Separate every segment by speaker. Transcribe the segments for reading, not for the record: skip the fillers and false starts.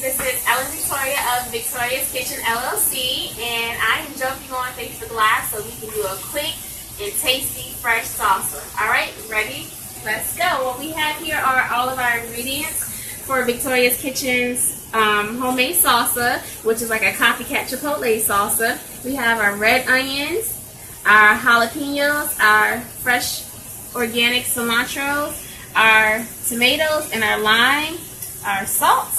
Speaker 1: This is Ellen Victoria of Victoria's Kitchen LLC, and I am jumping on Facebook Live so we can do a quick and tasty fresh salsa. Alright, ready? Let's go. What we have here are all of our ingredients for Victoria's Kitchen's homemade salsa, which is like a copycat chipotle salsa. We have our red onions, our jalapenos, our fresh organic cilantro, our tomatoes, and our lime, our salt,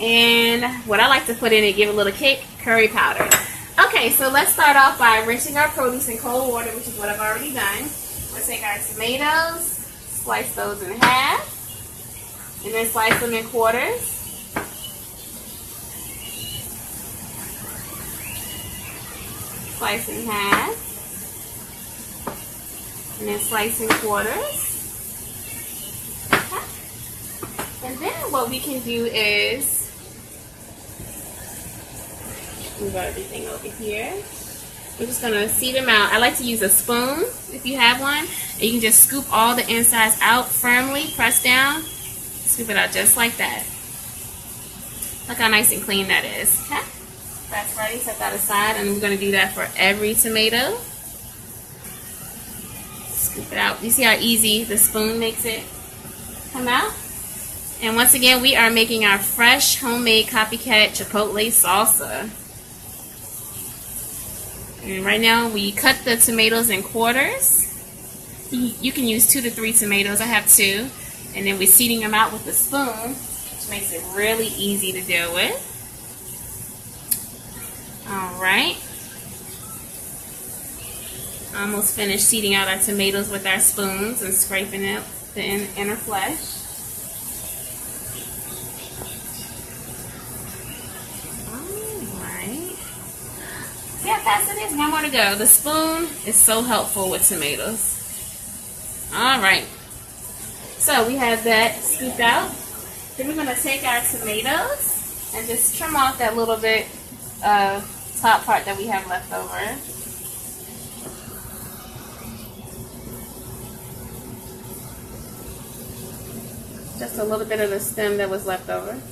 Speaker 1: and what I like to put in it, give a little kick, curry powder. Okay, so let's start off by rinsing our produce in cold water, which is what I've already done. We'll take our tomatoes, slice those in half, and then slice them in quarters. Slice in half, and then slice in quarters. And then what we can do is move everything over here. We're just going to seed them out. I like to use a spoon if you have one. And you can just scoop all the insides out firmly, press down, scoop it out just like that. Look how nice and clean that is. Okay? That's ready. Set that aside, and we're going to do that for every tomato. Scoop it out. You see how easy the spoon makes it come out? And once again, we are making our fresh homemade copycat chipotle salsa. And right now we cut the tomatoes in quarters. You can use 2 to 3 tomatoes. I have 2. And then we're seeding them out with the spoon, which makes it really easy to deal with. Alright. Almost finished seeding out our tomatoes with our spoons and scraping out the inner flesh. See how fast it is? One more to go. The spoon is so helpful with tomatoes. Alright. So we have that scooped out. Then we're going to take our tomatoes and just trim off that little bit of top part that we have left over. Just a little bit of the stem that was left over. And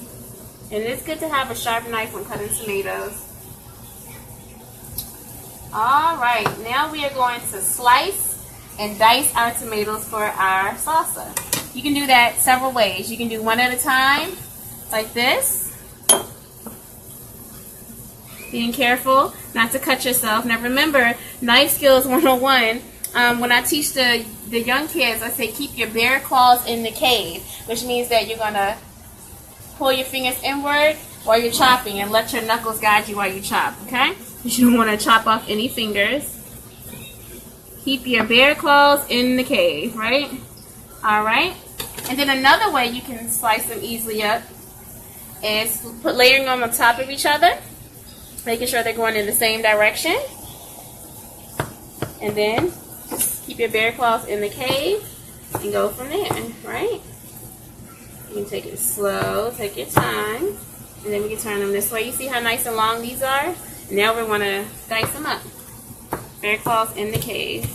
Speaker 1: it's good to have a sharp knife when cutting tomatoes. Alright, now we are going to slice and dice our tomatoes for our salsa. You can do that several ways. You can do one at a time, like this. Being careful not to cut yourself. Now remember, knife skills 101. When I teach the young kids, I say keep your bare claws in the cave, which means that you're going to pull your fingers inward while you're chopping and let your knuckles guide you while you chop, okay? You don't want to chop off any fingers. Keep your bare claws in the cave, right? Alright. And then another way you can slice them easily up is layering them on top of each other, making sure they're going in the same direction. And then just keep your bare claws in the cave and go from there, right? You can take it slow, take your time, and then we can turn them this way. You see how nice and long these are? Now we want to dice them up. Bare claws in the cave.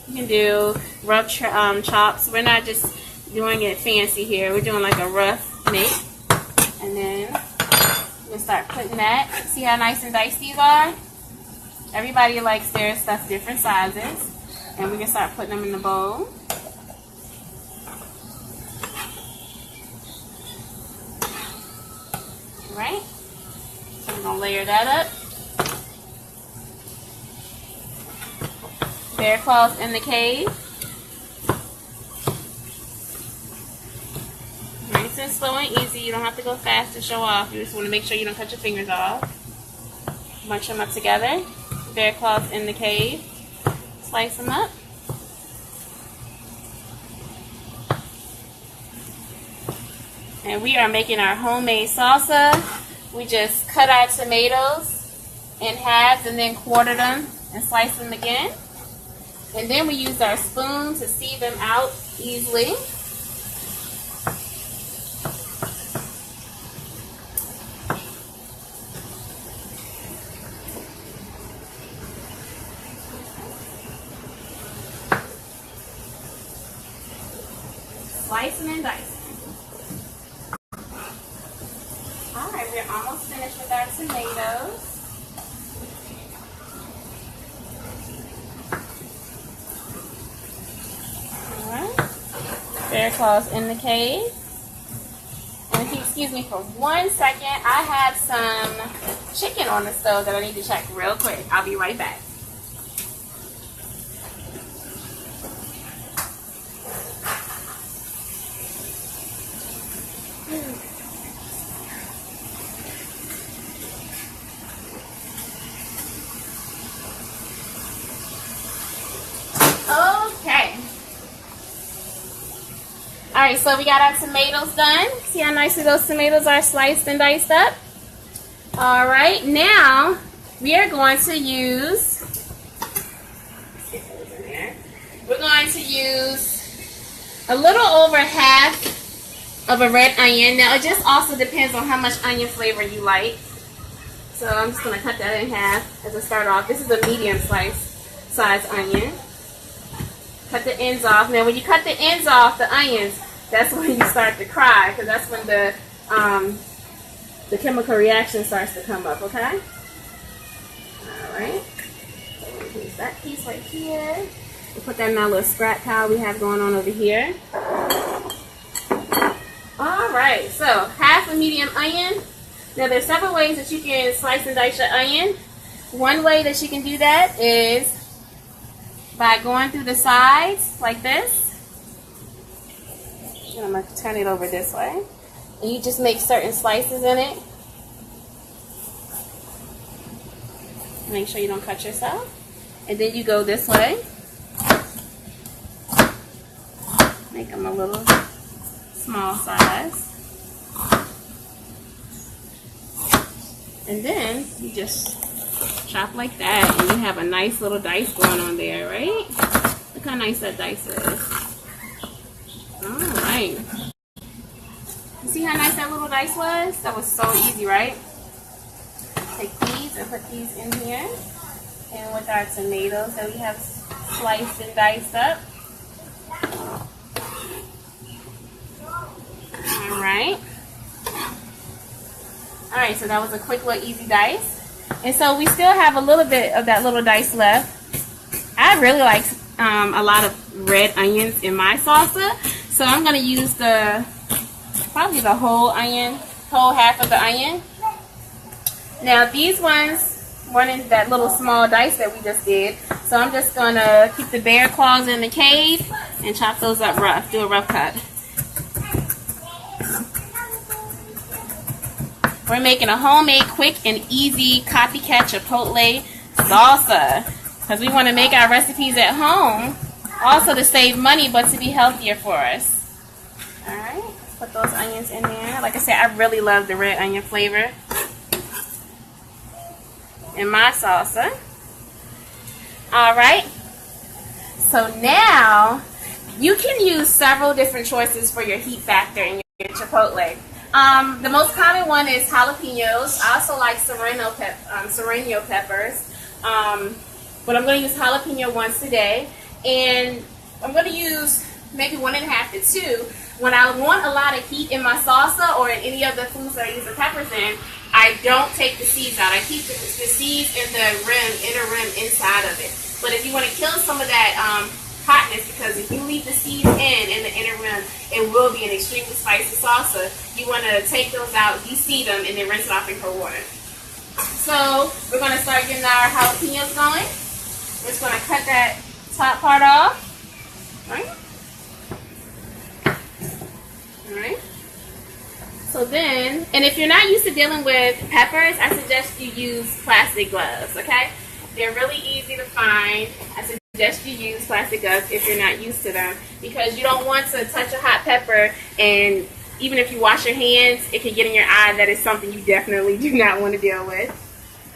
Speaker 1: You can do rough chops. We're not just doing it fancy here. We're doing like a rough make. And then we'll start putting that. See how nice and diced these are? Everybody likes their stuff different sizes. And we can start putting them in the bowl. Right? So we're going to layer that up. Bare claws in the cave. Nice and slow and easy. You don't have to go fast to show off. You just want to make sure you don't cut your fingers off. Bunch them up together. Bare claws in the cave. Slice them up. And we are making our homemade salsa. We just cut our tomatoes in halves and then quarter them and slice them again. And then we use our spoon to seed them out easily. Slicing and dicing. finish with our tomatoes. Alright. Bear claws in the cave. And if you excuse me for 1 second, I have some chicken on the stove that I need to check real quick. I'll be right back. Okay. Alright, so we got our tomatoes done. See how nicely those tomatoes are sliced and diced up? Alright, now we are going to use, we're going to use a little over half of a red onion. Now it just also depends on how much onion flavor you like. So I'm just going to cut that in half as a start off. This is a medium size onion. Cut the ends off. Now when you cut the ends off the onions, that's when you start to cry, because that's when the chemical reaction starts to come up, okay? Alright. So we're going to use that piece right here. We'll put that in our little scrap pile we have going on over here. Alright, so half a medium onion. Now there's several ways that you can slice and dice your onion. One way that you can do that is by going through the sides like this. And I'm going to turn it over this way. And you just make certain slices in it. Make sure you don't cut yourself. And then you go this way. Make them a little small size. And then you just chop like that, and you have a nice little dice going on there, right? Look how nice that dice is. Alright. You see how nice that little dice was? That was so easy, right? Take these and put these in here. And with our tomatoes that we have sliced and diced up. Alright. Alright, so that was a quick little easy dice. And so we still have a little bit of that little dice left. I really like a lot of red onions in my salsa. So I'm going to use probably the whole half of the onion. Now these ones weren't in that little small dice that we just did. So I'm just going to keep the bear claws in the cave and chop those up rough. Do a rough cut. We're making a homemade, quick, and easy copycat chipotle salsa. Because we want to make our recipes at home. Also to save money, but to be healthier for us. Alright, let's put those onions in there. Like I said, I really love the red onion flavor in my salsa. Alright, so now you can use several different choices for your heat factor in your chipotle. The most common one is jalapenos. I also like serrano peppers. But I'm going to use jalapeno ones today. And I'm going to use maybe 1.5 to 2. When I want a lot of heat in my salsa or in any of the foods that I use the peppers in, I don't take the seeds out. I keep the seeds in the inner rim inside of it. But if you want to kill some of that hotness, because if you leave the seeds in the inner rim, it will be an extremely spicy salsa. You want to take those out, de-seed them, and then rinse it off in cold water. So we're going to start getting our jalapenos going. We're just going to cut that top part off. Alright. So then, and if you're not used to dealing with peppers, I suggest you use plastic gloves, okay? They're really easy to find. I suggest you use plastic gloves if you're not used to them, because you don't want to touch a hot pepper, and even if you wash your hands, it can get in your eye. That is something you definitely do not want to deal with.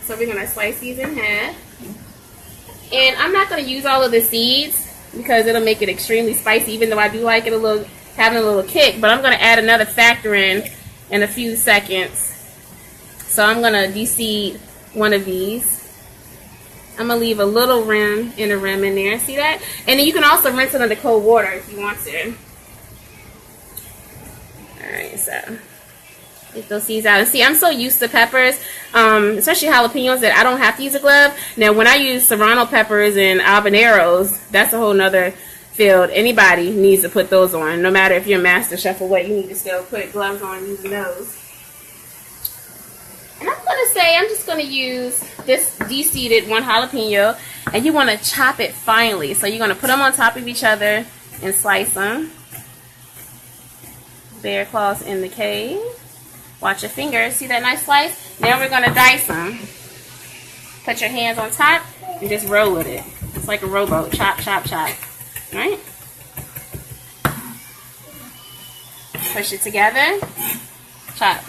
Speaker 1: So we're going to slice these in half. And I'm not going to use all of the seeds because it'll make it extremely spicy, even though I do like it having a little kick. But I'm going to add another factor in a few seconds. So I'm going to de-seed one of these. I'm going to leave a little inner rim in there. See that? And then you can also rinse it under cold water if you want to. Alright, so Get those seeds out. And see, I'm so used to peppers, especially jalapenos, that I don't have to use a glove. Now, when I use serrano peppers and habaneros, that's a whole nother field. Anybody needs to put those on. No matter if you're a master chef or what, you need to still put gloves on using those. And I'm just going to use this de-seeded one jalapeno, and you want to chop it finely. So you're going to put them on top of each other and slice them. Bear claws in the cave. Watch your fingers. See that nice slice? Now we're going to dice them. Put your hands on top and just roll with it. It's like a rowboat. Chop, chop, chop. All right? Push it together. Chop.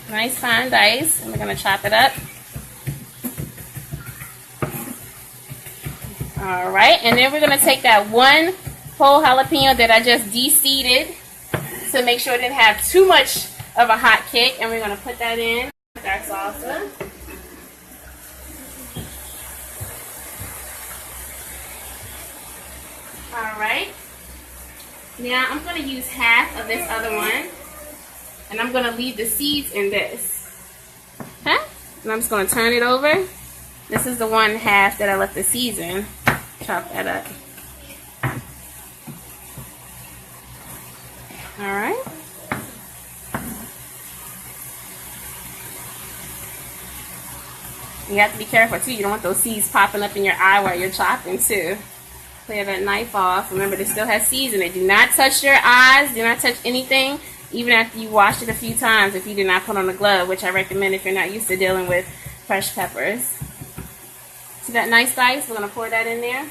Speaker 1: Nice fine dice. And we're going to chop it up. All right. And then we're going to take that one whole jalapeno that I just de-seeded to make sure it didn't have too much of a hot kick, and we're going to put that in with our salsa. Alright, now I'm going to use half of this other one, and I'm going to leave the seeds in this. Okay? And I'm just going to turn it over. This is the one half that I left the seeds in. Chop that up. Alright. You have to be careful too. You don't want those seeds popping up in your eye while you're chopping too. Clear that knife off. Remember, this still has seeds in it. Do not touch your eyes. Do not touch anything, even after you washed it a few times, if you did not put on a glove, which I recommend if you're not used to dealing with fresh peppers. See that nice dice? We're going to pour that in there.